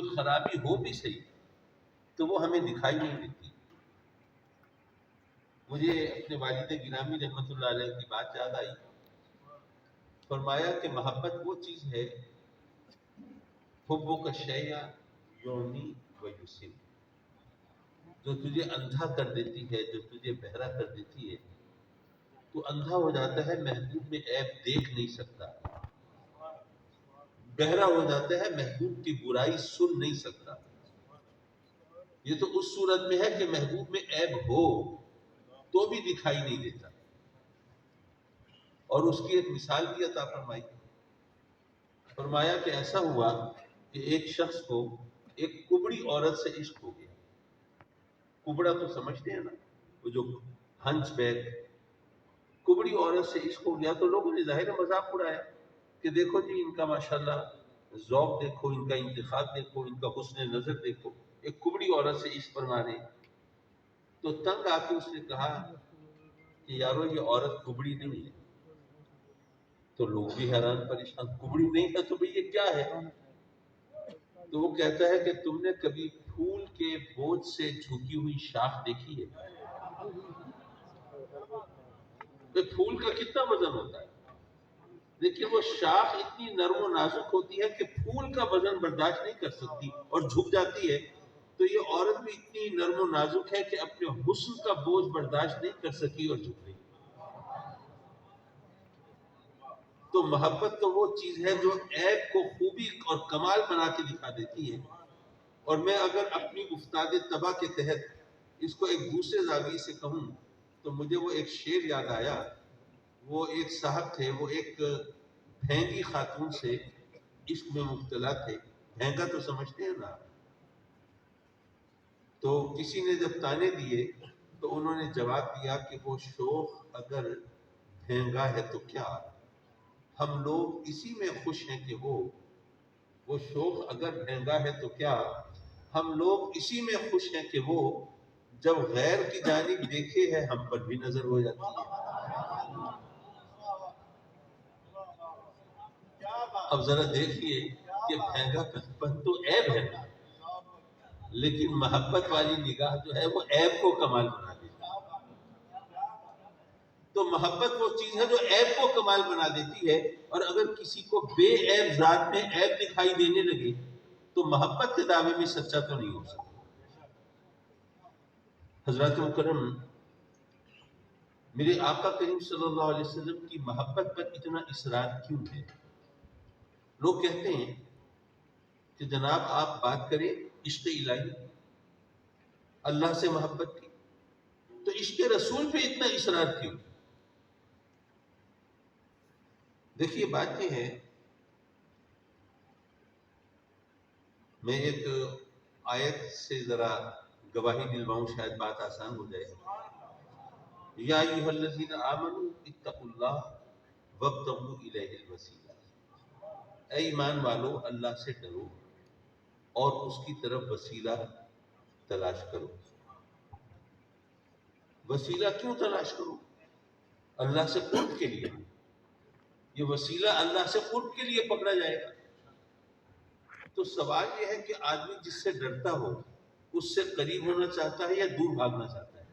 کوئی خرابی ہو بھی صحیح تو وہ ہمیں دکھائی نہیں دیتی. مجھے اپنے والد گرامی رحمۃ اللہ علیہ کی بات یاد آئی. فرمایا کہ محبت وہ چیز ہے، حبک شیء یعمی و یسم، جو تجھے اندھا کر دیتی ہے، جو تجھے بہرا کر دیتی ہے. تو اندھا ہو جاتا ہے، محبوب میں عیب دیکھ نہیں سکتا. بہرا ہو جاتا ہے، محبوب کی برائی سن نہیں سکتا. یہ تو اس صورت میں ہے کہ محبوب میں عیب ہو تو بھی دکھائی نہیں دیتا. اور اس کی ایک مثال بھی عطا فرمائی. فرمایا کہ ایسا ہوا کہ ایک شخص کو ایک کبڑی عورت سے عشق ہو گیا. کبڑا تو سمجھتے ہیں نا، وہ جو ہنچ بیک، کبڑی عورت سے عشق ہو گیا. تو لوگوں نے ظاہر مذاق اڑایا کہ دیکھو جی ان کا ماشاءاللہ ذوق دیکھو، ان کا انتخاب دیکھو، ان کا حسن نظر دیکھو، ایک کبڑی عورت سے عشق فرما رہے. تو تنگ آ کے اس نے کہا کہ یارو یہ عورت کبڑی نہیں ہے. تو لوگ بھی حیران پریشان، کبڑی نہیں ہے تو بھئی یہ کیا ہے؟ تو وہ کہتا ہے کہ تم نے کبھی پھول کے بوجھ سے جھکی ہوئی شاخ دیکھی ہے؟ پھول کا کتنا وزن ہوتا ہے، لیکن وہ شاخ اتنی نرم و نازک ہوتی ہے کہ پھول کا وزن برداشت نہیں کر سکتی اور جھک جاتی ہے. تو یہ عورت بھی اتنی نرم و نازک ہے کہ اپنے حسن کا بوجھ برداشت نہیں کر سکی اور جھک گئی. تو محبت تو وہ چیز ہے جو عیب کو خوبی اور کمال بنا کے دکھا دیتی ہے. اور میں اگر اپنی افتاد طبع کے تحت اس کو ایک دوسرے زاویے سے کہوں تو مجھے وہ ایک شعر یاد آیا. وہ ایک صاحب تھے، وہ ایک بھینگی خاتون سے عشق میں مبتلا تھے. بھینگا تو سمجھتے ہیں نا. تو کسی نے جب تانے دیے تو انہوں نے جواب دیا کہ وہ شوخ اگر بھینگا ہے تو کیا، ہم لوگ اسی میں خوش ہیں کہ وہ شوخ اگر بھینگا ہے تو کیا، ہم لوگ اسی میں خوش ہیں کہ وہ جب غیر کی جانب دیکھے ہے ہم پر بھی نظر ہو جاتی ہے. اب ذرا دیکھیے کہ بھینگا پن تو عیب ہے نا، لیکن محبت والی نگاہ جو ہے وہ عیب کو کمال بنا دیتی ہے. تو محبت وہ چیز ہے جو عیب کو کمال بنا دیتی ہے. اور اگر کسی کو بے عیب ذات میں عیب دکھائی دینے لگے تو محبت کے دعوے میں سچا تو نہیں ہو سکتا. حضرات مکرم، میرے آقا کریم صلی اللہ علیہ وسلم کی محبت پر اتنا اصرار کیوں ہے؟ لوگ کہتے ہیں کہ جناب آپ بات کریں عشق الہی، اللہ سے محبت کی، تو عشق رسول پہ اتنا اصرار کیوں؟ دیکھیے بات یہ ہے، میں ایک آیت سے ذرا گواہی دلواؤں، شاید بات آسان ہو جائے. یا ایھا الذین آمنوا اتقوا اللہ وابتغوا الیہ الوسیلہ. اے ایمان والو اللہ سے ڈرو اور اس کی طرف وسیلہ تلاش کرو. وسیلہ کیوں تلاش کرو؟ اللہ سے قرب کے لیے. یہ وسیلہ اللہ سے قرب کے لیے پکڑا جائے گا. تو سوال یہ ہے کہ آدمی جس سے ڈرتا ہو اس سے قریب ہونا چاہتا ہے یا دور بھاگنا چاہتا ہے؟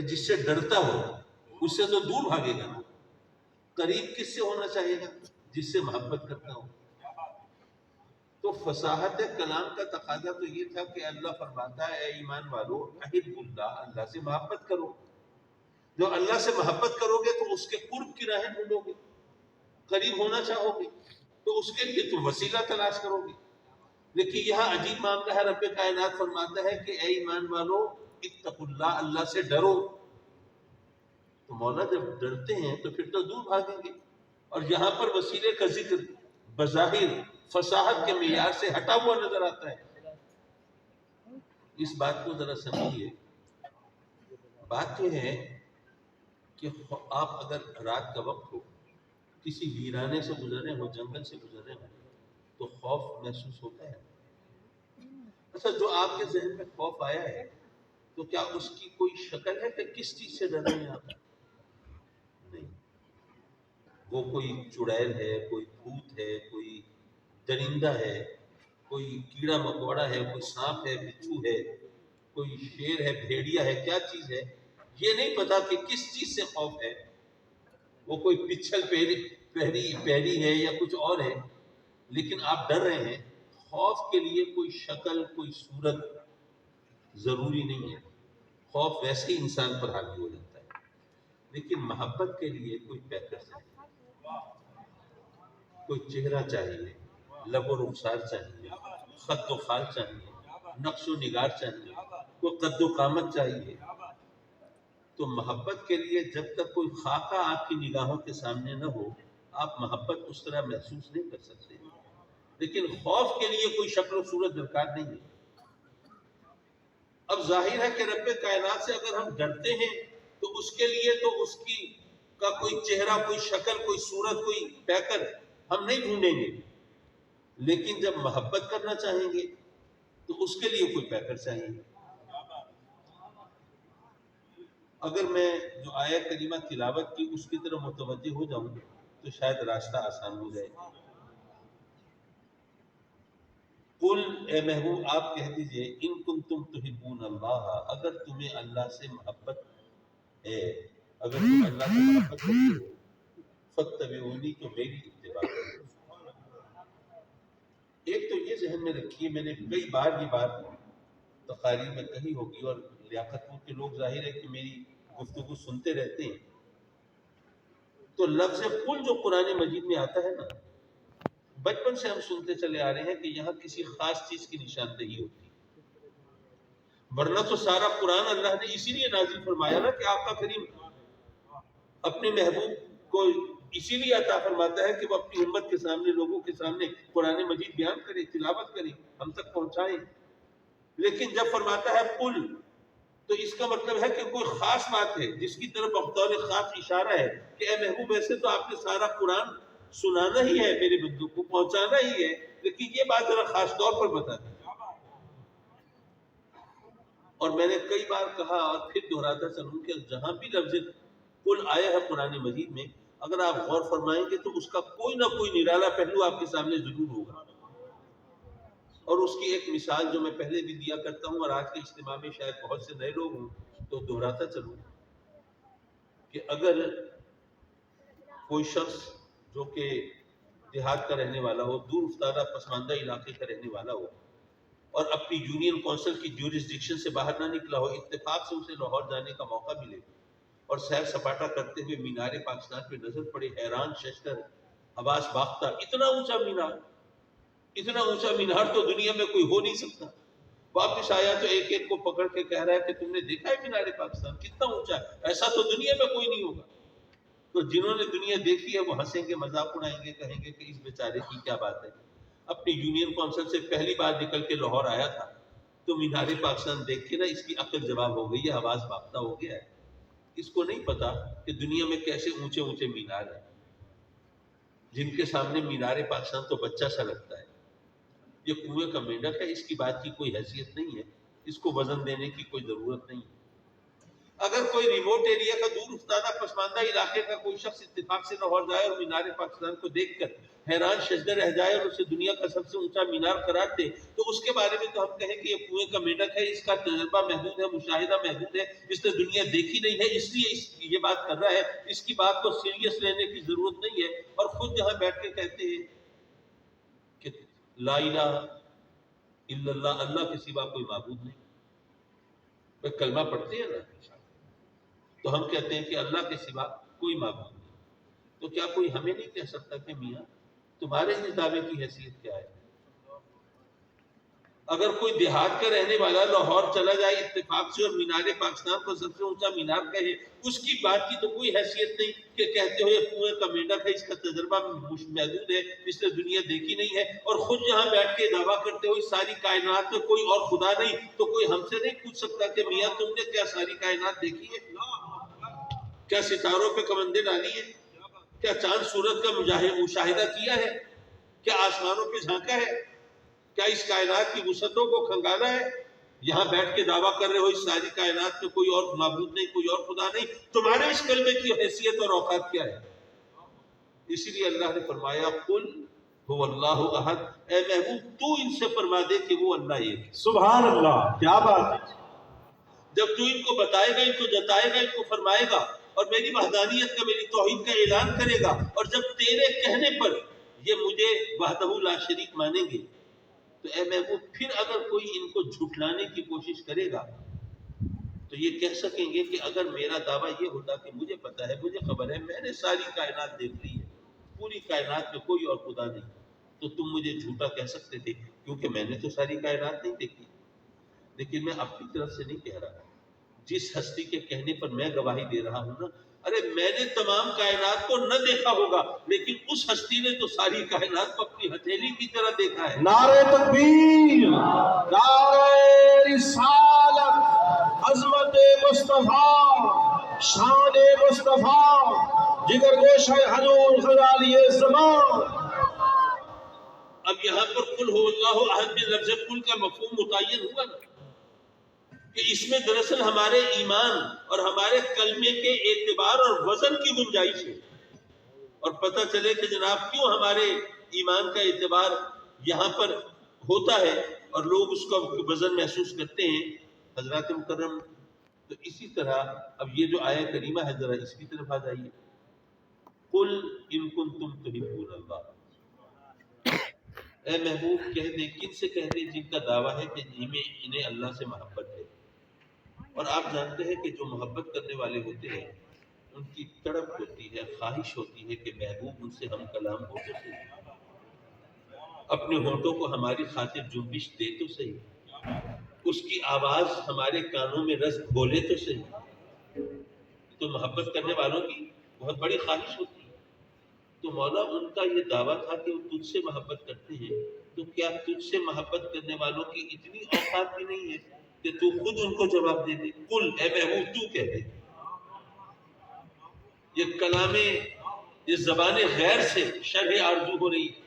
جس سے ڈرتا ہو اس سے تو دور بھاگے گا نا. قریب کس سے ہونا چاہیے گا؟ جس سے محبت کرتا ہو. تو فصاحت کلام کا تقاضا تو یہ تھا کہ اللہ فرماتا ہے اے ایمان والو احبوا اللہ، اللہ سے محبت کرو. جو اللہ سے محبت کرو گے تو اس کے قرب کی راہیں ڈھونڈو گے، قریب ہونا چاہو گے تو اس کے لیے تم وسیلہ تلاش کرو گے. لیکن یہاں عجیب معاملہ ہے، رب کائنات فرماتا ہے کہ اے ایمان والو اتقوا اللہ، اللہ سے ڈرو. تو مولا جب ڈرتے ہیں تو پھر تو دور بھاگیں گے. اور یہاں پر وسیلے کا ذکر بظاہر فصاحت کے معیار سے ہٹا ہوا نظر آتا ہے. اس بات کو ذرا سمجھیے. بات یہ ہے کہ آپ اگر رات کا وقت ہو، کسی ویرانے سے گزرے ہو، جنگل سے گزرے ہو، تو خوف محسوس ہوتا ہے. اچھا، جو آپ کے ذہن میں خوف آیا ہے تو کیا اس کی کوئی شکل ہے کہ کس چیز سے ڈر رہے ہیں آپ؟ نہیں. وہ کوئی چڑیل ہے، کوئی بھوت ہے، کوئی درندہ ہے، کوئی کیڑا مکوڑا ہے، کوئی سانپ ہے، بچھو ہے، کوئی شیر ہے، بھیڑیا ہے، کیا چیز ہے یہ نہیں پتا کہ کس چیز سے خوف ہے، وہ کوئی پچھل پہری ہے یا کچھ اور ہے، لیکن آپ ڈر رہے ہیں۔ خوف کے لیے کوئی شکل کوئی صورت ضروری نہیں ہے، خوف ویسے ہی انسان پر حاوی ہو جاتا ہے، لیکن محبت کے لیے کوئی پیکر چاہیے، کوئی چہرہ چاہیے، لب و رخسار چاہیے، خط و خال چاہیے، نقش و نگار چاہیے، کوئی قد و قامت چاہیے۔ تو محبت کے لیے جب تک کوئی خاکہ آپ کی نگاہوں کے سامنے نہ ہو، آپ محبت اس طرح محسوس نہیں کر سکتے، لیکن خوف کے لیے کوئی شکل و صورت درکار نہیں ہے۔ اب ظاہر ہے کہ رب کائنات سے اگر ہم ڈرتے ہیں تو اس کے لیے تو اس کی کا کوئی چہرہ کوئی شکل کوئی صورت کوئی پیکر ہم نہیں ڈھونڈیں گے، لیکن جب محبت کرنا چاہیں گے تو اس کے لیے کوئی پیکر چاہیے۔ اگر میں جو آیت کریمہ تلاوت کی اس کی طرف متوجہ ہو جاؤں تو شاید راستہ آسان ہو جائے۔ قل اے محبوب آپ کہہ دیجئے ان کنتم تحبون اللہ، اگر تمہیں اللہ سے محبت ہے، اگر تم اللہ سے محبت کرتے ہو، فاتبعونی تو میری اتباع کرو۔ ایک تو یہ ذہن میں رکھیے، میں نے کئی بار یہ بات تقاریر میں کہی ہوگی اور لیاقت پور کے لوگ ظاہر ہے کہ میری گفتگو سنتے رہتے ہیں، تو لفظ قل جو قرآن مجید میں آتا ہے نا، بچپن سے ہم سنتے چلے آ رہے ہیں کہ یہاں کسی خاص چیز کی نشاندہی ہوتی ہے، ورنہ تو سارا قرآن اللہ نے اسی لیے نازل فرمایا نا کہ آقا کریم اپنے محبوب کو اسی لیے عطا فرماتا ہے کہ وہ اپنی امت کے سامنے لوگوں کے سامنے قرآن مجید بیان کرے، تلاوت کرے، ہم تک پہنچائے۔ لیکن جب فرماتا ہے قل تو اس کا مطلب ہے کہ کوئی خاص بات ہے جس کی طرف بطور خاص اشارہ ہے کہ اے محبوب ایسے تو آپ نے سارا قرآن سنانا ہی ہے، میرے بندوں کو پہنچانا ہی ہے، لیکن یہ بات ذرا خاص طور پر بتا دیں۔ اور میں نے کئی بار کہا اور پھر دہراتا چلوں کہ جہاں بھی لفظ قل آیا ہے قرآن مجید میں، اگر آپ غور فرمائیں گے تو اس کا کوئی نہ کوئی نرالا پہلو آپ کے سامنے ضرور ہوگا۔ اور اس کی ایک مثال جو میں پہلے بھی دیا کرتا ہوں اور آج کے اجتماع میں شاید بہت سے نئے لوگ ہوں تو دہراتا چلوں کہ اگر کوئی شخص جو کہ دیہات کا رہنے والا ہو، دور افتادہ پسماندہ علاقے کا رہنے والا ہو اور اپنی یونین کونسل کی جورسڈکشن سے باہر نہ نکلا ہو، اتفاق سے اسے لاہور جانے کا موقع ملے اور سیر سپاٹا کرتے ہوئے مینار پاکستان پہ نظر پڑے، حیران ششدر حواس باختہ، اتنا اونچا مینار تو دنیا میں کوئی ہو نہیں سکتا۔ واپس آیا تو ایک ایک کو پکڑ کے کہہ رہا ہے کہ تم نے دیکھا ہے مینار پاکستان کتنا اونچا ہے، ایسا تو دنیا میں کوئی نہیں ہوگا۔ تو جنہوں نے دنیا دیکھی ہے وہ ہنسیں گے، مذاق اڑائیں گے، کہیں گے کہ اس بیچارے کی کیا بات ہے، اپنی یونین کونسل سے پہلی بار نکل کے لاہور آیا تھا تو مینار پاکستان دیکھ کے نا اس کی عقل جواب ہو گئی ہے، حواس باختہ ہو گیا ہے۔ اس کو نہیں پتا کہ دنیا میں کیسے اونچے اونچے مینار ہیں جن کے سامنے مینار پاکستان تو بچہ سا لگتا ہے۔ یہ کنویں کا مینڈک ہے، اس کی بات کی کوئی حیثیت نہیں ہے، اس کو وزن دینے کی کوئی ضرورت نہیں ہے۔ اگر کوئی ریموٹ ایریا کا دور افتادہ پسماندہ علاقے کا کوئی شخص اتفاق سے لاہور جائے اور مینار پاکستان کو دیکھ کر حیران ششدر رہ جائے اور اسے دنیا کا سب سے اونچا مینار قرار دے تو اس کے بارے میں تو ہم کہیں کہ یہ کنویں کا مینڈک ہے، اس کا تجربہ محدود ہے، مشاہدہ محدود ہے، اس نے دنیا دیکھی نہیں ہے، اس لیے یہ بات کر رہا ہے، اس کی بات کو سیریس لینے کی ضرورت نہیں ہے۔ اور خود جہاں بیٹھ کے کہتے ہیں کہ لا الہ الا اللہ، اللہ کے سوا کوئی معبود نہیں، وہ کلمہ پڑھتے ہیں نا، تو ہم کہتے ہیں کہ اللہ کے سوا کوئی معبود نہیں، تو کیا کوئی ہمیں نہیں کہہ سکتا کہ میاں تمہارے اس دعوے کی حیثیت کیا ہے؟ اگر کوئی دیہات کا رہنے والا لاہور چلا جائے اتفاق سے اور مینار پاکستان کو سب سے اونچا مینار کہے، اس کی بات کی تو کوئی حیثیت نہیں کہ کہتے ہو یہ کنویں کا مینڈک ہے، اس کا تجربہ محدود ہے، اس نے دنیا دیکھی نہیں ہے، اور خود یہاں بیٹھ کے دعویٰ کرتے ہو اس ساری کائنات میں کوئی اور خدا نہیں، تو کوئی ہم سے نہیں پوچھ سکتا کہ میاں تم نے کیا ساری کائنات دیکھی ہے؟ کیا ستاروں پہ کمندیں ڈالی ہیں؟ کیا چاند سورج کا مشاہدہ کیا ہے؟ کیا آسمانوں پہ جھانکا ہے؟ کیا اس کائنات کی وسعتوں کو کھنگالا ہے؟ یہاں بیٹھ کے دعویٰ کر رہے ہو اس ساری کائنات میں کوئی اور معبود نہیں، کوئی اور خدا نہیں، تمہارے اس کلمے کی حیثیت اور اوقات کیا ہے؟ اسی لیے اللہ نے فرمایا قل هو اللہ احد، اے محبوب تو ان سے فرما دے کہ وہ اللہ ایک ہے۔ سبحان اللہ، کیا بات ہے۔ جب تو ان کو بتائے گا، ان کو جتائے گا، ان کو فرمائے گا اور میری وحدانیت کا، میری توحید کا اعلان کرے گا، اور جب تیرے کہنے پر یہ مجھے وحدہ لا شریک مانیں گے، تو اے محبوب پھر اگر کوئی ان کو جھٹلانے کی کوشش کرے گا تو یہ کہہ سکیں گے کہ اگر میرا دعویٰ یہ ہوتا کہ مجھے پتا ہے، مجھے خبر ہے، میں نے ساری کائنات دیکھ لی ہے، پوری کائنات میں کوئی اور خدا نہیں، تو تم مجھے جھوٹا کہہ سکتے تھے، کیونکہ میں نے تو ساری کائنات نہیں دیکھی۔ لیکن میں اپنی طرف سے نہیں کہہ رہا، جس ہستی کے کہنے پر میں گواہی دے رہا ہوں نا، ارے میں نے تمام کائنات کو نہ دیکھا ہوگا، لیکن اس ہستی نے تو ساری کائنات کو اپنی ہتھیلی کی طرح دیکھا ہے۔ نعرہ تکبیر، نعرہ رسالت، عظمت مصطفیٰ، شان مصطفیٰ، جگر گوشہ حضور غزالی زمان۔ اب یہاں پر قل ہو اللہ احد میں لفظ قل کا مفہوم متعین ہوا نا، کہ اس میں دراصل ہمارے ایمان اور ہمارے کلمے کے اعتبار اور وزن کی گنجائش ہے، اور پتہ چلے کہ جناب کیوں ہمارے ایمان کا اعتبار یہاں پر ہوتا ہے اور لوگ اس کا وزن محسوس کرتے ہیں۔ حضرات مکرم، تو اسی طرح اب یہ جو آیہ کریمہ ہے، ذرا اس کی طرف آ جائیے۔ قل ان کنتم تحبون اللہ، اے محبوب کہہ دے، کن سے کہہ دے؟ جن کا دعویٰ ہے کہ انہیں اللہ سے محبت ہے، اور آپ جانتے ہیں کہ جو محبت کرنے والے ہوتے ہیں ان کی تڑپ ہوتی ہے، خواہش ہوتی ہے کہ محبوب ان سے ہم کلام ہو تو صحیح، اپنے ہونٹوں کو ہماری خاطر جنبش دے تو صحیح، اس کی آواز ہمارے کانوں میں رس گھولے تو صحیح۔ تو محبت کرنے والوں کی بہت بڑی خواہش ہوتی ہے۔ تو مولا ان کا یہ دعویٰ تھا کہ وہ تجھ سے محبت کرتے ہیں، تو کیا تجھ سے محبت کرنے والوں کی اتنی اوقات بھی نہیں ہے کہ تو خود ان کو جواب دے دے؟ قل، اے محبوب تو کہہ دے۔ یہ کلام، یہ زبان غیر سے شرح آرزو ہو رہی ہے۔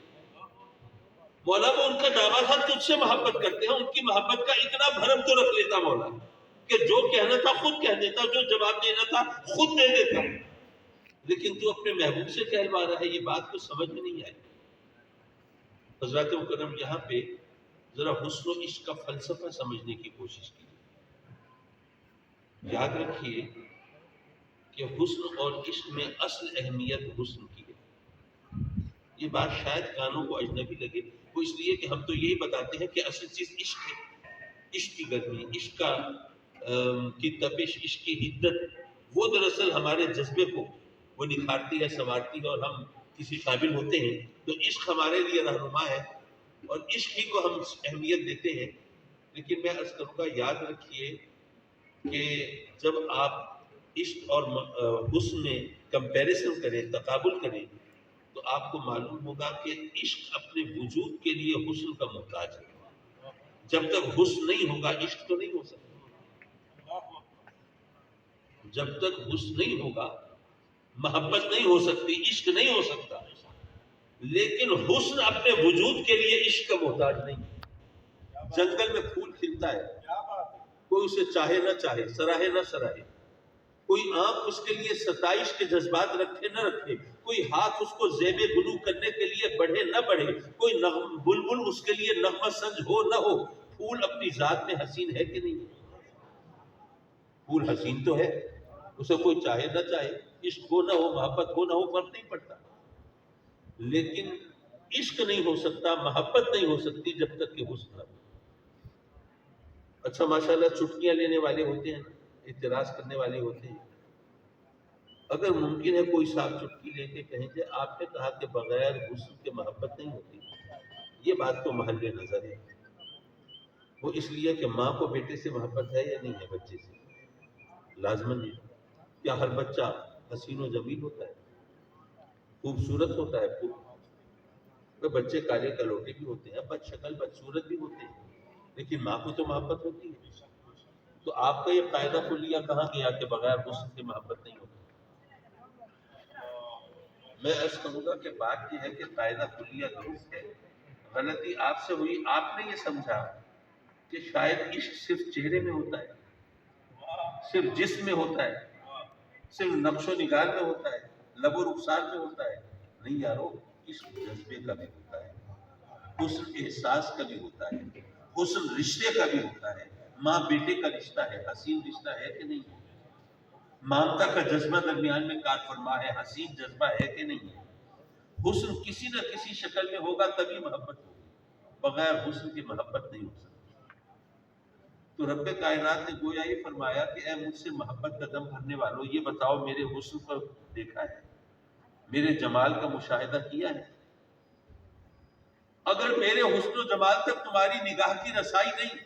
مولا وہ ان کا دعویٰ تھا تجھ سے محبت کرتے ہیں، ان کی محبت کا اتنا بھرم تو رکھ لیتا مولا کہ جو کہنا تھا خود کہہ دیتا، جو جواب دینا تھا خود دے دیتا، لیکن تو اپنے محبوب سے کہلوا رہا ہے، یہ بات تو سمجھ میں نہیں آئی۔ حضرات مکرم، یہاں پہ ذرا حسن و عشق کا فلسفہ سمجھنے کی کوشش کیجیے۔ یاد رکھیے کہ حسن اور عشق میں اصل اہمیت حسن کی ہے۔ یہ بات شاید کانوں کو اجنبی لگے، وہ اس لیے کہ ہم تو یہی بتاتے ہیں کہ اصل چیز عشق ہے، عشق کی گرمی، عشق کی تپش، عشق کی حدت، وہ دراصل ہمارے جذبے کو وہ نکھارتی ہے، سنوارتی ہے، اور ہم کسی قابل ہوتے ہیں تو عشق ہمارے لیے رہنما ہے اور عشق ہی کو ہم اہمیت دیتے ہیں۔ لیکن میں عرض کروں گا، یاد رکھیے کہ جب آپ عشق اور حسن میں کمپیریزن کریں، تقابل کریں، تو آپ کو معلوم ہوگا کہ عشق اپنے وجود کے لیے حسن کا محتاج ہے۔ جب تک حسن نہیں ہوگا عشق تو نہیں ہو سکتا، جب تک حسن نہیں ہوگا محبت نہیں ہو سکتی، عشق نہیں ہو سکتا۔ لیکن حسن اپنے وجود کے لیے عشق کا محتاج نہیں۔ جنگل میں پھول کھلتا ہے، کوئی اسے چاہے نہ چاہے، سراہے نہ سراہے، کوئی آنکھ اس کے لیے ستائش کے جذبات رکھے نہ رکھے، کوئی ہاتھ اس کو زیب گلو کرنے کے لیے بڑھے نہ بڑھے، کوئی بلبل اس کے لیے نغمہ سنج ہو نہ ہو، پھول اپنی ذات میں حسین ہے کہ نہیں؟ پھول حسین تو ہے، اسے کوئی چاہے نہ چاہے، عشق ہو نہ ہو، محبت ہو نہ ہو، فرق نہیں پڑتا۔ لیکن عشق نہیں ہو سکتا، محبت نہیں ہو سکتی جب تک کہ حسن نہ ہو۔ اچھا ماشاءاللہ چٹکیاں لینے والے ہوتے ہیں، اعتراض کرنے والے ہوتے ہیں، اگر ممکن ہے کوئی صاحب چٹکی لے کے کہیں کہ آپ نے کہا کہ بغیر حسن کے محبت نہیں ہوتی، یہ بات تو محل نظر ہے۔ وہ اس لیے کہ ماں کو بیٹے سے محبت ہے یا نہیں ہے، بچے سے لازمن ہے۔ کیا ہر بچہ حسین و جمیل ہوتا ہے، خوبصورت ہوتا ہے؟ بچے کالے کلوٹے بھی ہوتے ہیں، بد شکل بدصورت بھی ہوتے ہیں، لیکن ماں کو تو محبت ہوتی ہے۔ تو آپ کا یہ قاعدہ کلیہ کہاں گیا کہ بغیر حسن کے محبت نہیں ہوتی؟ میں عرض کروں گا کہ بات یہ ہے کہ قاعدہ کلیہ درست ہے، غلطی آپ سے ہوئی، آپ نے یہ سمجھا کہ شاید عشق صرف چہرے میں ہوتا ہے، صرف جسم میں ہوتا ہے، صرف نقش و نگار میں ہوتا ہے، لب و رخسار میں ہوتا ہے۔ نہیں یارو، عشق جذبے کا بھی ہوتا ہے، حسن احساس کا بھی ہوتا ہے، حسن رشتے کا بھی ہوتا ہے. ماں بیٹے کا رشتہ ہے، حسین رشتہ ہے کہ نہیں ہے؟ مامتا کا جذبہ درمیان میں کار فرما ہے، حسین جذبہ ہے کہ نہیں ہے؟ حسن کسی نہ کسی شکل میں ہوگا تبھی محبت ہوگی، بغیر حسن کی محبت نہیں ہو سکتی. تو رب کائنات نے گویا یہ فرمایا کہ اے مجھ سے محبت کا دم بھرنے والوں، یہ بتاؤ میرے حسن کو دیکھا ہے، میرے جمال کا مشاہدہ کیا ہے؟ اگر میرے حسن و جمال تک تمہاری نگاہ کی رسائی نہیں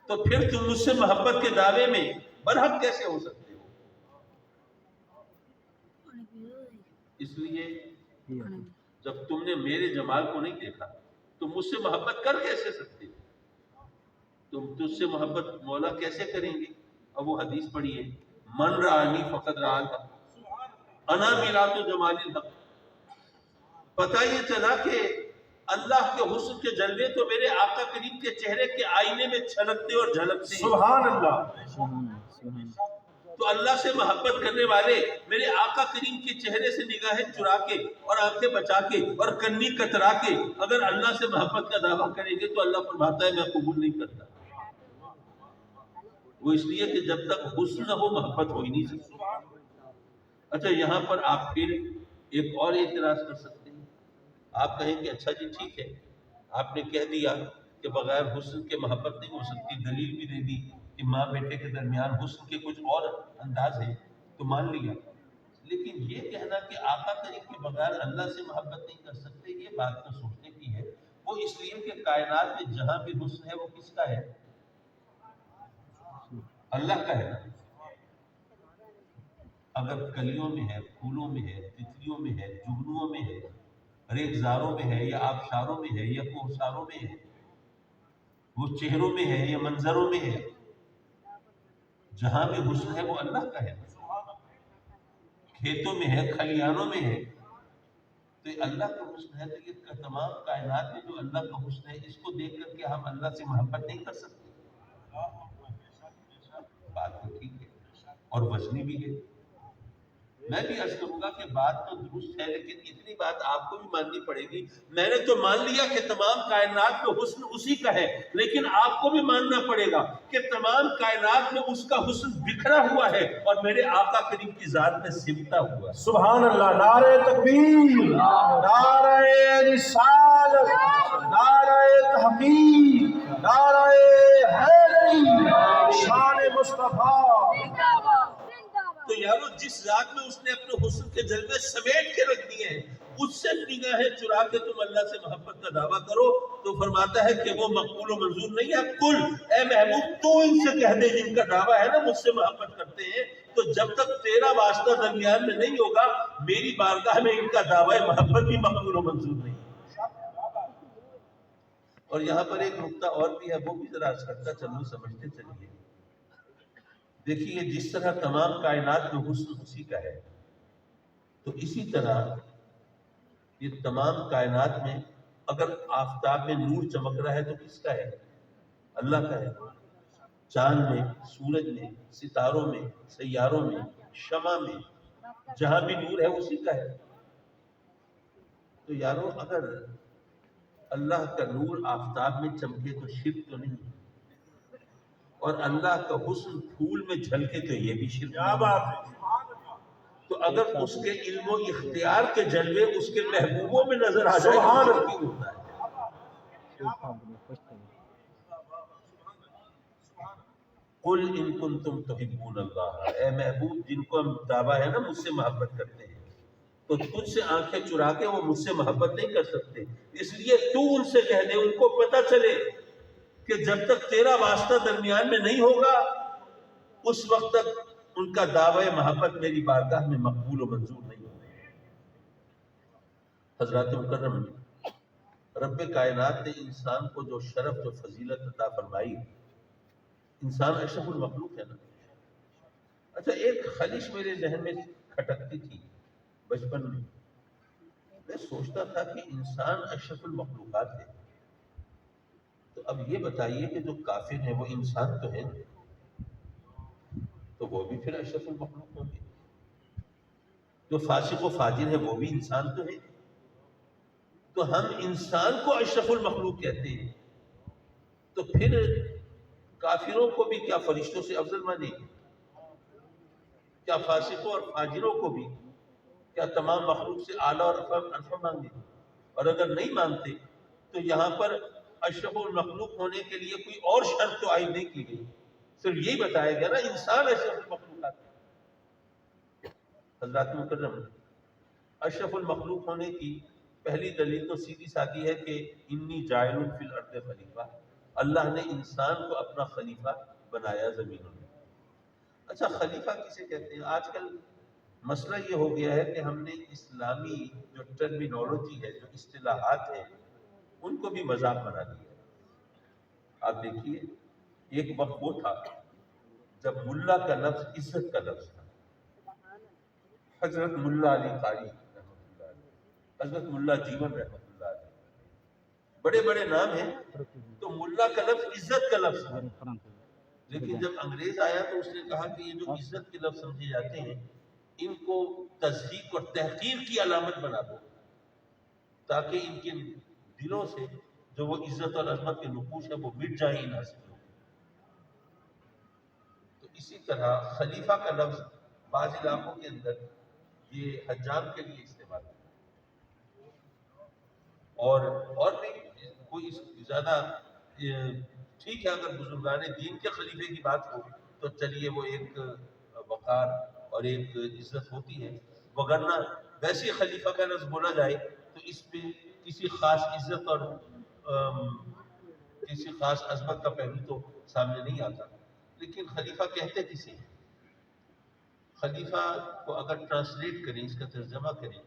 تو پھر تم مجھ سے محبت کے دعوے میں برحق کیسے ہو سکتے ہو؟ اس لیے جب تم نے میرے جمال کو نہیں دیکھا تو مجھ سے محبت کر کیسے سکتے ہو؟ تم تجھ سے محبت مولا کیسے کریں گے؟ اب وہ حدیث پڑھیے، من رانی فقط رہا انا میرات جمال الحق. پتہ یہ چلا کہ اللہ کے حسن کے جلوے تو میرے آقا کریم کے چہرے کے آئینے میں چھلکتے اور جھلکتے ہیں. سبحان اللہ. تو اللہ سے محبت کرنے والے میرے آقا کریم کے چہرے سے نگاہیں چرا کے اور آنکھیں بچا کے اور کنی کترا کے اگر اللہ سے محبت کا دعویٰ کریں گے تو اللہ فرماتا ہے میں قبول نہیں کرتا. وہ اس لیے کہ جب تک حسن نہ ہو محبت ہو ہی نہیں سکتی. اچھا یہاں پر آپ پھر ایک اور اعتراض کر سکتے ہیں. آپ کہیں کہ اچھا جی ٹھیک ہے، آپ نے کہہ دیا کہ بغیر حسن کے محبت نہیں ہو سکتی، دلیل بھی دے دی کہ ماں بیٹے کے درمیان حسن کے کچھ اور انداز ہیں تو مان لیا. لیکن یہ کہنا کہ آقا کریم کے بغیر اللہ سے محبت نہیں کر سکتے، یہ بات تو سوچنے کی ہے. وہ اس لیے کہ کائنات میں جہاں بھی حسن ہے وہ کس کا ہے؟ اللہ کا ہے. اگر کلیوں میں ہے، پھولوں میں ہے، تتلیوں میں ہے، جگنوؤں میں ہے، ریگزاروں میں ہے یا آبشاروں میں ہے یا کوہساروں میں ہے، وہ چہروں میں ہے یا منظروں میں ہے، جہاں بھی حسن ہے وہ اللہ کا ہے. کھیتوں میں ہے، کھلیانوں میں ہے تو یہ اللہ کا حسن ہے. تو یہ تمام کائنات میں جو اللہ کا حسن ہے اس کو دیکھ کر کے ہم اللہ سے محبت نہیں کر سکتے. بات تو ٹھیک ہے اور وزنی بھی ہے. میں بھی عرض کروں گا کہ بات تو درست ہے لیکن اتنی بات آپ کو بھی ماننی پڑے گی. میں نے تو مان لیا کہ تمام کائنات میں حسن اسی کا ہے، لیکن آپ کو بھی ماننا پڑے گا کہ تمام کائنات میں اس کا حسن بکھرا ہوا ہے اور میرے آقا کریم کی ذات میں سمٹا ہوا ہے. سبحان اللہ. نعرہ تکبیر، نعرہ رسالت، نعرہ تحقیق، نعرہ حیدری، شان مصطفیٰ. تو یارو جس ذات میں اس نے اپنے حسن کے جلوے سمیٹ کے رکھ دیے ہیں اس سے نگاہیں چرا کے تم اللہ سے محبت کا دعویٰ کرو تو فرماتا ہے کہ وہ مقبول و منظور نہیں ہے. کل اے محبوب تو ان سے کہہ دے جن کا دعویٰ ہے نا مجھ سے محبت کرتے ہیں، تو جب تک تیرا واسطہ درمیان میں نہیں ہوگا میری بارگاہ میں ان کا دعویٰ محبت بھی مقبول و منظور نہیں. اور یہاں پر ایک نقطہ اور بھی ہے، وہ بھی ذرا عرض کرتا چلو سمجھتے چلیے. دیکھیے جس طرح تمام کائنات میں حسن اسی کا ہے تو اسی طرح یہ تمام کائنات میں اگر آفتاب میں نور چمک رہا ہے تو کس کا ہے؟ اللہ کا ہے. چاند میں، سورج میں، ستاروں میں، سیاروں میں، شمع میں، جہاں بھی نور ہے اسی کا ہے. تو یارو اگر اللہ کا نور آفتاب میں چمکے تو شرک تو نہیں، اور اللہ کا حسن پھول میں جھلکے تو یہ بھی شرک. کیا بات ہے. تو اگر اس کے علم و اختیار کے جلوے اس کے محبوبوں میں نظر آ جائے سبحان تو اللہ. شرک ہوتا ہے. قل ان کنتم تحبون اللہ، اے محبوب جن کو ہم دعویٰ ہے نا مجھ سے محبت کرتے ہیں تو تجھ سے آنکھیں چرا کے وہ مجھ سے محبت نہیں کر سکتے. اس لیے تو ان سے کہہ دے، ان کو پتہ چلے کہ جب تک تیرا واسطہ درمیان میں نہیں ہوگا اس وقت تک ان کا دعوی محبت میری بارگاہ میں مقبول و منظور نہیں ہوگا. حضرات مکرم، رب کائنات نے انسان کو جو شرف جو فضیلت عطا فرمائی، انسان اشرف المخلوق ہے نا. اچھا ایک خلش میرے ذہن میں کھٹکتی تھی بچپن میں سوچتا تھا کہ انسان اشرف المخلوقات ہے تو اب یہ بتائیے کہ جو کافر ہیں وہ انسان تو ہیں تو وہ بھی پھر اشرف المخلوق ہوں گے. جو فاسق و فاجر ہے وہ بھی انسان تو ہے. تو ہم انسان کو اشرف المخلوق کہتے ہیں، تو پھر کافروں کو بھی کیا فرشتوں سے افضل مانیں گے؟ کیا فاسقوں اور فاجروں کو بھی کیا تمام مخلوق سے اعلیٰ اور ارفع مانگیں گے؟ اور اگر نہیں مانتے تو یہاں پر اشرف المخلوق ہونے کے لیے کوئی اور شرط تو عائد نہیں کی گئی، صرف یہی بتایا گیا نا انسان اشرف المخلوقات ہے۔ حضرات مکرم، اشرف المخلوق ہونے کی پہلی دلیل تو سیدھی سادی ہے کہ انی جاعل فی الارض خلیفہ، اللہ نے انسان کو اپنا خلیفہ بنایا زمینوں میں۔ اچھا، خلیفہ کسے کہتے ہیں؟ آج کل مسئلہ یہ ہو گیا ہے کہ ہم نے اسلامی جو ٹرمینالوجی ہے، جو اصطلاحات ہیں، ان کو بھی مذاق بنا دیا ہے۔ آپ دیکھیے، ایک وقت وہ تھا جب ملا کا لفظ عزت کا لفظ تھا۔ حضرت ملا علی قاری رحمۃ اللہ علیہ، حضرت ملا جیون رحمۃ اللہ علیہ، بڑے بڑے نام ہیں، تو ملا کا لفظ عزت کا لفظ تھا۔ لیکن جب انگریز آیا تو اس نے کہا کہ یہ جو عزت کے لفظ سمجھے جاتے ہیں، ان کو تضحیک اور تحقیر کی علامت بنا دو، تاکہ ان کے دلوں سے جو وہ عزت اور عظمت کے نقوش ہے وہ مٹ جائیں ان ہستیوں کے۔ تو اسی طرح خلیفہ کا لفظ بعض علاقوں کے اندر یہ حجام کے لیے استعمال ہوتا ہے، اور بھی کوئی زیادہ ٹھیک ہے، اگر بزرگان دین کے خلیفے کی بات ہو تو چلیے وہ ایک وقار اور ایک عزت ہوتی ہے، وگرنہ ویسے خلیفہ کا لفظ بولا جائے تو اس پہ کسی خاص عزت اور کسی خاص عظمت کا پہلو تو سامنے نہیں آتا۔ لیکن خلیفہ کہتے کسے ہیں؟ خلیفہ کو اگر ٹرانسلیٹ کریں، اس کا ترجمہ کریں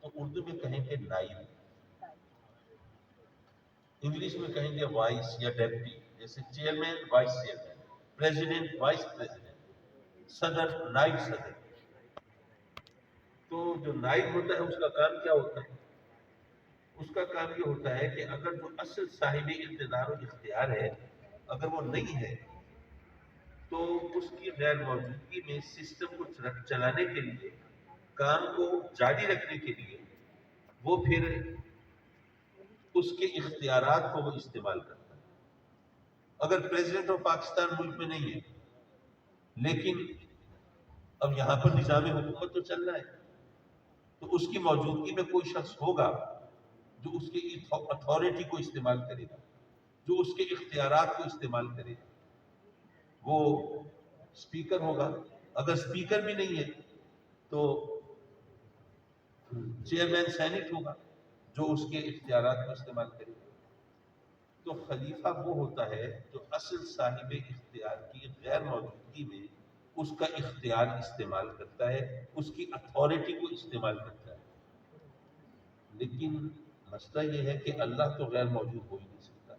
تو اردو میں کہیں گے نائب، انگلش میں کہیں گے وائس یا ڈیپٹی، جیسے chairman vice chairman, president vice president, صدر نائب صدر۔ تو جو نائب ہوتا ہے اس کا کام کیا ہوتا ہے؟ اس کا کام یہ ہوتا ہے کہ اگر جو اصل صاحب اقتدار و اختیار ہے اگر وہ نہیں ہے تو اس کی غیر موجودگی میں سسٹم کو چلانے کے لیے، کام کو جاری رکھنے کے لیے وہ پھر اس کے اختیارات کو وہ استعمال کرتا ہے۔ اگر پریزیڈنٹ آف پاکستان ملک میں نہیں ہے لیکن اب یہاں پر نظام حکومت تو چل رہا ہے، تو اس کی موجودگی میں کوئی شخص ہوگا جو اس کی اتھارٹی کو استعمال کرے گا، جو اس کے اختیارات کو استعمال کرے گا، وہ اسپیکر ہوگا۔ اگر اسپیکر بھی نہیں ہے تو چیئرمین سینٹ ہوگا جو اس کے اختیارات کو استعمال کرے گا۔ تو خلیفہ وہ ہوتا ہے جو اصل صاحب اختیار کی غیر موجودگی میں اس کا اختیار استعمال کرتا ہے، اس کی اتھارٹی کو استعمال کرتا ہے۔ لیکن مسئلہ یہ ہے کہ اللہ تو غیر موجود ہو ہی نہیں سکتا،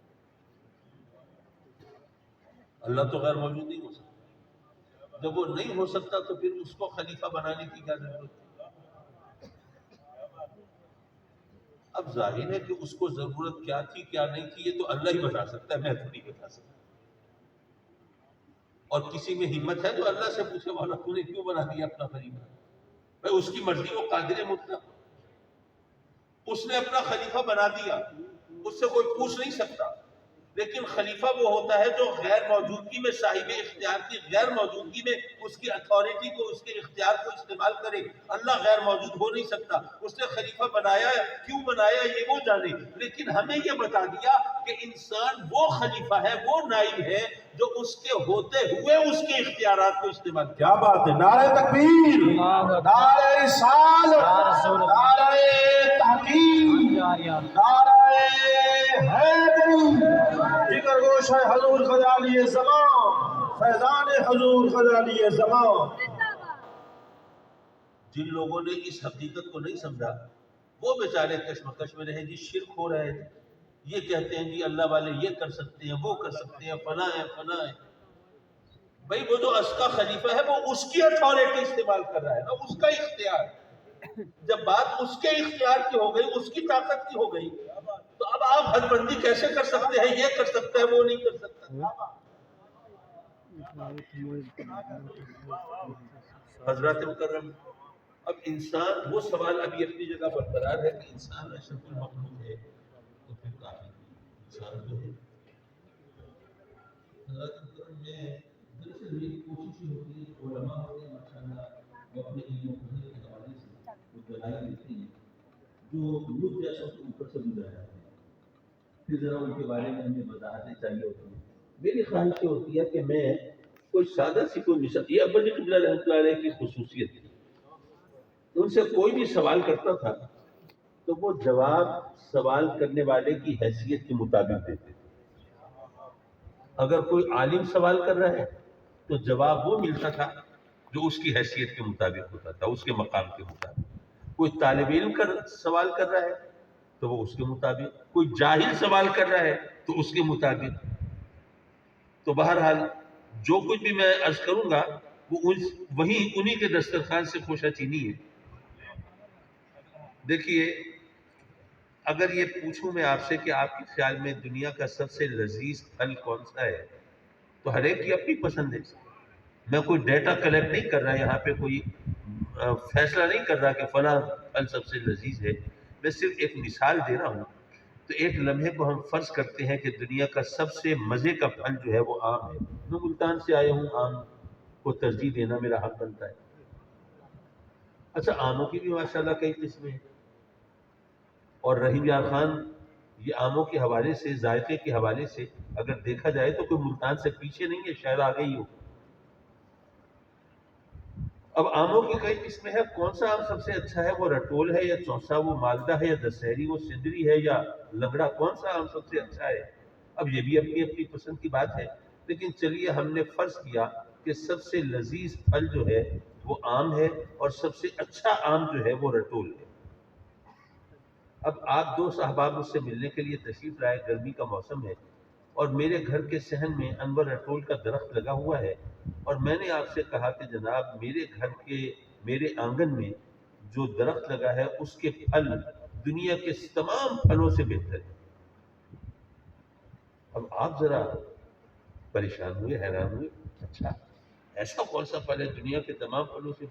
اللہ تو غیر موجود نہیں ہو سکتا۔ جب وہ نہیں ہو سکتا تو پھر اس کو خلیفہ بنانے کی کیا ضرورت ہے؟ اب ظاہر ہے کہ اس کو ضرورت کیا تھی کیا نہیں تھی یہ تو اللہ ہی بتا سکتا ہے، میں تو نہیں بتا سکتا۔ اور کسی میں ہمت ہے تو اللہ سے پوچھے والا تو نے کیوں بنا دیا اپنا خلیفہ؟ بھائی اس کی مرضی، وہ قادر مطلق، اس نے اپنا خلیفہ بنا دیا، اس سے کوئی پوچھ نہیں سکتا۔ لیکن خلیفہ وہ ہوتا ہے جو غیر موجودگی میں، صاحب اختیار کی غیر موجودگی میں اس کی اتھارٹی کو، اس کے اختیار کو استعمال کرے۔ اللہ غیر موجود ہو نہیں سکتا، اس نے خلیفہ بنایا ہے، کیوں بنایا یہ وہ جانے، لیکن ہمیں یہ بتا دیا کہ انسان وہ خلیفہ ہے، وہ نائب ہے جو اس کے ہوتے ہوئے اس کے اختیارات کو استعمال کرے۔ کیا بات ہے! نعرہ تکبیر، نعرہ رسالت، نعرہ تحقیق، نعرہ حیدری، جگر گوش ہے حضور غزالی زمان، فیضان حضور غزالی زمان۔ جن لوگوں نے اس حقیقت کو نہیں سمجھا وہ بیچارے کشمکش میں رہے، جی شرک ہو رہا ہے، یہ کہتے ہیں جی اللہ والے یہ کر سکتے ہیں، وہ کر سکتے ہیں، فلاں ہے فلاں ہے۔ بھئی وہ جو اس کا خلیفہ ہے وہ اس کی اتھارٹی استعمال کر رہا ہے نا، اس کا اختیار۔ جب بات اس کے اختیار کی ہو گئی، اس کی طاقت کی ہو گئی، تو اب آپ حد بندی کیسے کر سکتے ہیں؟ یہ کر سکتا ہے، وہ نہیں کر سکتا۔ حضرات مکرم، اب انسان، وہ سوال ابھی اپنی جگہ برقرار ہے کہ انسان اشرف المخلوق ہے تو پھر کافی انسان تو ہے۔ میں دراصل میری کوشش یہ ہوتی ہے کہ علماء ہوتے ہیں ماشاءاللہ، وہ اپنے علم و فضل کے حوالے سے وہ دلائل دیتے ہیں جو مجھ جیسوں کے اوپر سے گزر جاتے ہیں، پھر ذرا ان کے بارے میں ہمیں وضاحتیں چاہیے ہوتی ہیں۔ میری خواہش یہ ہوتی ہے کہ میں کوئی سادہ سی کوئی مثال، یہ ابا جی قبلہ رحمۃ اللہ علیہ کی خصوصیت تھی، ان سے کوئی بھی سوال کرتا تھا تو وہ جواب سوال کرنے والے کی حیثیت کے مطابق دیتے تھے۔ اگر کوئی عالم سوال کر رہا ہے تو جواب وہ ملتا تھا جو اس کی حیثیت کے مطابق ہوتا تھا، اس کے مقام کے مطابق۔ کوئی طالب علم سوال کر رہا ہے تو وہ اس کے مطابق، کوئی جاہل سوال کر رہا ہے تو اس کے مطابق۔ تو بہرحال جو کچھ بھی میں عرض کروں گا وہ انہی کے دسترخوان سے خوشہ چینی ہے۔ دیکھیے، اگر یہ پوچھوں میں آپ سے کہ آپ کے خیال میں دنیا کا سب سے لذیذ پھل کون سا ہے، تو ہر ایک کی اپنی پسند ہے۔ میں کوئی ڈیٹا کلیکٹ نہیں کر رہا یہاں پہ، کوئی فیصلہ نہیں کر رہا کہ فلاں پھل سب سے لذیذ ہے، میں صرف ایک مثال دے رہا ہوں۔ تو ایک لمحے کو ہم فرض کرتے ہیں کہ دنیا کا سب سے مزے کا پھل جو ہے وہ آم ہے۔ میں ملتان سے آیا ہوں، آم کو ترجیح دینا میرا حق بنتا ہے۔ اچھا، آموں کی بھی ماشاءاللہ کئی قسمیں ہیں، اور رحیم یار خان، یہ آموں کے حوالے سے، ذائقے کے حوالے سے اگر دیکھا جائے تو کوئی ملتان سے پیچھے نہیں ہے، شاید آگے ہی ہو۔ اب آموں کی کئی قسمیں ہیں، کون سا آم سب سے اچھا ہے؟ وہ رٹول ہے یا چوسا، وہ مالدہ ہے یا دسہری، وہ سندری ہے یا لنگڑا، کون سا آم سب سے اچھا ہے؟ اب یہ بھی اپنی اپنی پسند کی بات ہے، لیکن چلیے ہم نے فرض کیا کہ سب سے لذیذ پھل جو ہے وہ آم ہے، اور سب سے اچھا آم جو ہے وہ رٹول ہے۔ اب آپ دو احباب مجھ سے ملنے کے لیے تشریف لائے، گرمی کا موسم ہے، اور میرے گھر کے صحن میں انور رٹول کا درخت لگا ہوا ہے، اور میں نے آپ سے کہا کہ جناب میرے گھر کے، میرے آنگن میں جو درخت لگا ہے اس کے پھل دنیا کے تمام پھلوں سے بہتر ہے۔ اب آپ ذرا پریشان ہوئے، حیران ہوئے، اچھا ایسا کون سا پھل ہے دنیا کے تمام پھلوں سے بہتر؟